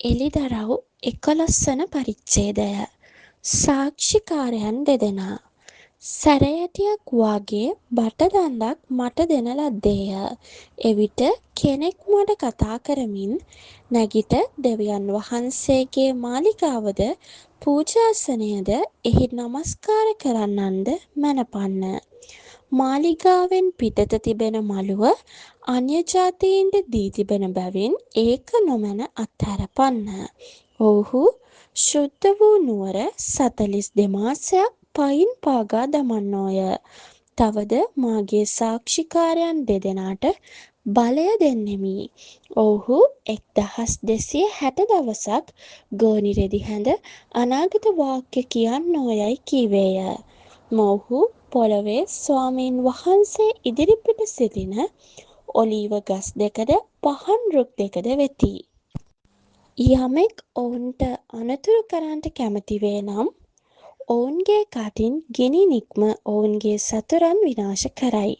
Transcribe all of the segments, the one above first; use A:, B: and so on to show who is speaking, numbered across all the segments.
A: එළිදරව් 11 වන පරිච්ඡේදය. සාක්ෂිකාරයන් දෙදෙනා. සැරයටියක් වාගේ බටදණ්ඩක් මට දෙන ලද්දේය. එවිට කෙනෙක් මට කතා කරමින් නැගිට දෙවියන් වහන්සේගේ මාලිගාවද පූජාසනයද එහි නමස්කාර කරන්නන්ද මැනපන්න. මාලිගාවෙන් පිටත තිබෙන මළුව අන්‍යජාතීන්ට දී තිබෙන බැවින් ඒක නොමැන අත්හැරපන්න. ඔවුහු ශුද්ධ වූ නුවර 42 මාසයක් පයින් පාගා දමන්නෝය. තවද මාගේ සාක්ෂිකාරයන් දෙදෙනාට බලය දෙන්නෙමි. ඔවුහු 1260 දවසක් ගෝනි රෙදි හැඳ අනාගත වාක්‍ය කියන්නෝයයි කීවේය. මොවුහු පොළොවේ ස්වාමීන් වහන්සේ ඉදිරිපිට සිටින ඔලීව ගස් දෙකද පහන් රුක් දෙකද වෙති. යමෙක් ඔවුන්ට අනතුරු කරන්නට කැමති වේ නම් ඔවුන්ගේ කටින් ගිනි නික්ම ඔවුන්ගේ සතුරන් විනාශ කරයි.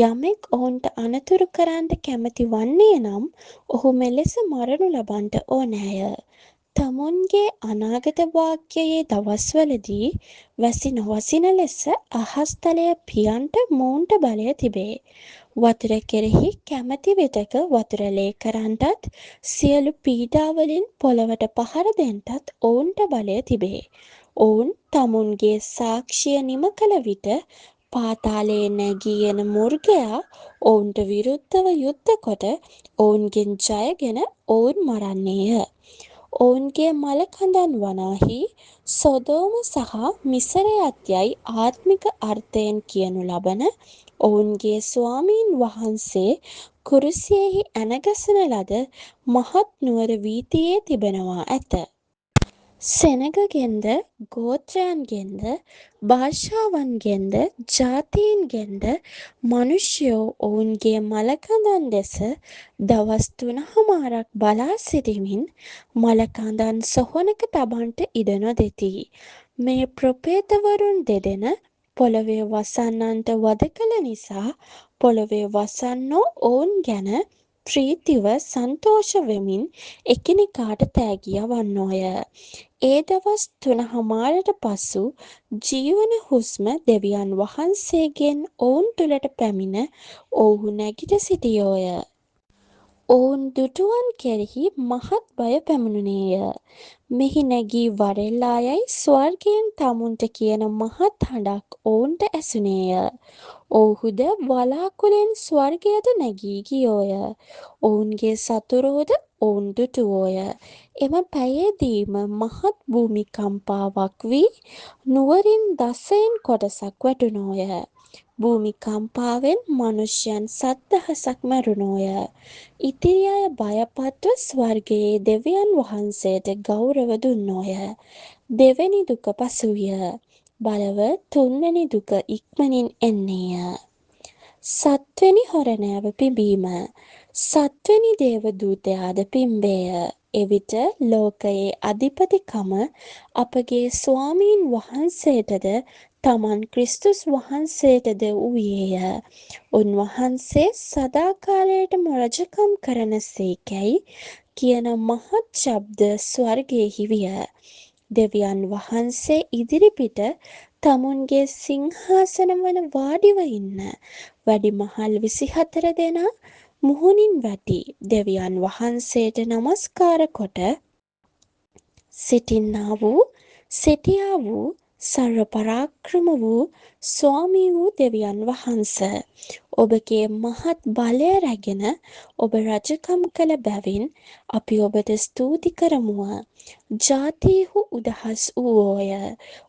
A: යමෙක් ඔවුන්ට අනතුරු කරන්නට කැමති වන්නේ නම් ඔහු මෙලෙස මරණු ලබන්නට ඕනෑය. තමුන්ගේ අනාගත වාක්‍යයේ දවස්වලදී වැසි නොවසින ලෙස අහස්තලය පියන්ට මොවුන්ට බලය තිබේ. වතුර කෙරෙහි කැමැති විටක වතුර ලේ කරන්නටත් සියලු පීඩාවලින් පොළවට පහර දෙන්නටත් ඔවුන්ට බලය තිබේ. ඔවුන් තමුන්ගේ සාක්ෂිය නිම කළ විට පාතාලයේ නැගී එන මුර්ගයා ඔවුන්ට විරුද්ධව යුද්ධ කොට ඔවුන්ගෙන් ජයගෙන ඔවුන් මරන්නේය. ඔවුන්ගේ මළකඳන් වනාහි සොදෝම සහ මිසරයත් යයි ආත්මික අර්ථයෙන් කියනු ලබන ඔවුන්ගේ ස්වාමීන් වහන්සේ කුරුසියෙහි ඇනගසන ලද මහත් නුවර වීථියේ තිබෙනවා ඇත. සෙනගගෙන්ද ගෝත්‍රයන්ගෙන්ද භාෂාවන්ගෙන්ද ජාතීන්ගෙන්ද මනුෂ්‍යයෝ ඔවුන්ගේ මළකඳන් දෙස දවස් 3 බලා සිටිමින් මළකඳන් සොහොනක තබන්නට ඉඩ නොදෙති. මේ ප්‍රපේතවරුන් දෙදෙන පොළොවේ වසන්නන්ට වධ කළ නිසා පොළොවේ වසන්නෝ ඔවුන් ගැන ප්‍රීතිව සන්තෝෂ වෙමින් එකිනෙකාට තෑගි යවන්නෝය. ඒ දවස් 3 පසු ජීවන හුස්ම දෙවියන් වහන්සේගෙන් ඔවුන් තුළට පැමිණ ඔවුහු නැගිට සිටියෝය. ඔවුන් දුටුවන් කෙරෙහි මහත් බය පැමුණුණේය. මෙහි නැගී වරෙල්ලා යයි ස්වර්ගයෙන් තමුන්ට කියන මහත් හඬක් ඔවුන්ට ඇසුණේය. ඔවුහුද වලාකුළෙන් ස්වර්ගයට නැගී ගියෝය. ඔවුන්ගේ සතුරෝද ඔවුන් දුටුවෝය. එම පැයේදීම මහත් භූමිකම්පාවක් වී නුවරින් 10න් කොටසක් වැටුණෝය. භූමිකම්පාවෙන් මනුෂ්‍යයන් 7,000ක් මැරුණෝය. ඉතිරි අය බයපත්ව ස්වර්ගයේ දෙවියන් වහන්සේට ගෞරව දුන්නෝය. දෙවැනි දුක පසුවිය. බලව තුන්වැනි දුක ඉක්මනින් එන්නේය. 7 වෙනි හොරණෑව පිඹීම. 7 වෙනි දේව දූතයාද පිම්බේය. එවිට ලෝකයේ අධිපතිකම අපගේ ස්වාමීන් වහන්සේටද තමන් ක්‍රිස්තුස් වහන්සේටද වූයේය. උන්වහන්සේ සදාකාලයටම රජකම් කරන සේකැයි කියන මහත් ශබ්ද ස්වර්ගයෙහි විය. දෙවියන් වහන්සේ ඉදිරිපිට තමුන්ගේ සිංහාසනවල වාඩිව ඉන්න වැඩිමහල් 24 දෙනා මුහුණින් වැටි දෙවියන් වහන්සේට නමස්කාර කොට සිටියා වූ සර්ව පරාක්‍රම වූ ස්වාමී වූ දෙවියන් වහන්ස, ඔබගේ මහත් බලය රැගෙන ඔබ රජකම් කළ බැවින් අපි ඔබට ස්තුති කරමුව. ජාතීහු උදහස් වූවෝය.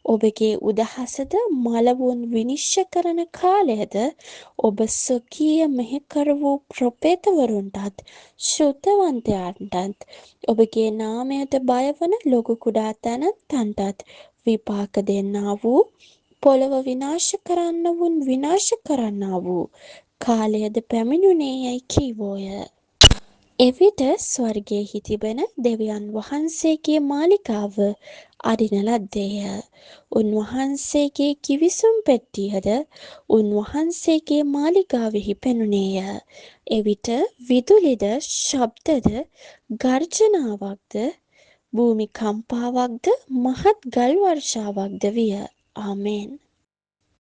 A: ඔබගේ උදහසද මළවුන් විනිශ්චය කරන කාලයද ඔබ ස්වකීය මෙහෙකරු වූ ප්‍රපේතවරුන්ටත් ශුද්ධවන්තයන්ටත් ඔබගේ නාමයට බයවන ලොකු කුඩා තැනැත්තන්ටත් විපාක දෙන්නා වූ පොළොව විනාශ කරන්නවුන් විනාශ කරන්නා වූ කාලයද පැමිණුණේ යයි කීවෝය. එවිට ස්වර්ගයෙහි තිබෙන දෙවියන් වහන්සේගේ මාලිගාව අරින ලද්දේය. උන්වහන්සේගේ කිවිසුම් පෙට්ටියද උන්වහන්සේගේ මාලිගාවෙහි පෙනුණේය. එවිට විදුලිද ශබ්දද ගර්ජනාවක්ද භූමි කම්පාවක්ද මහත් ගල් වර්ෂාවක්ද විය. ආමේන්.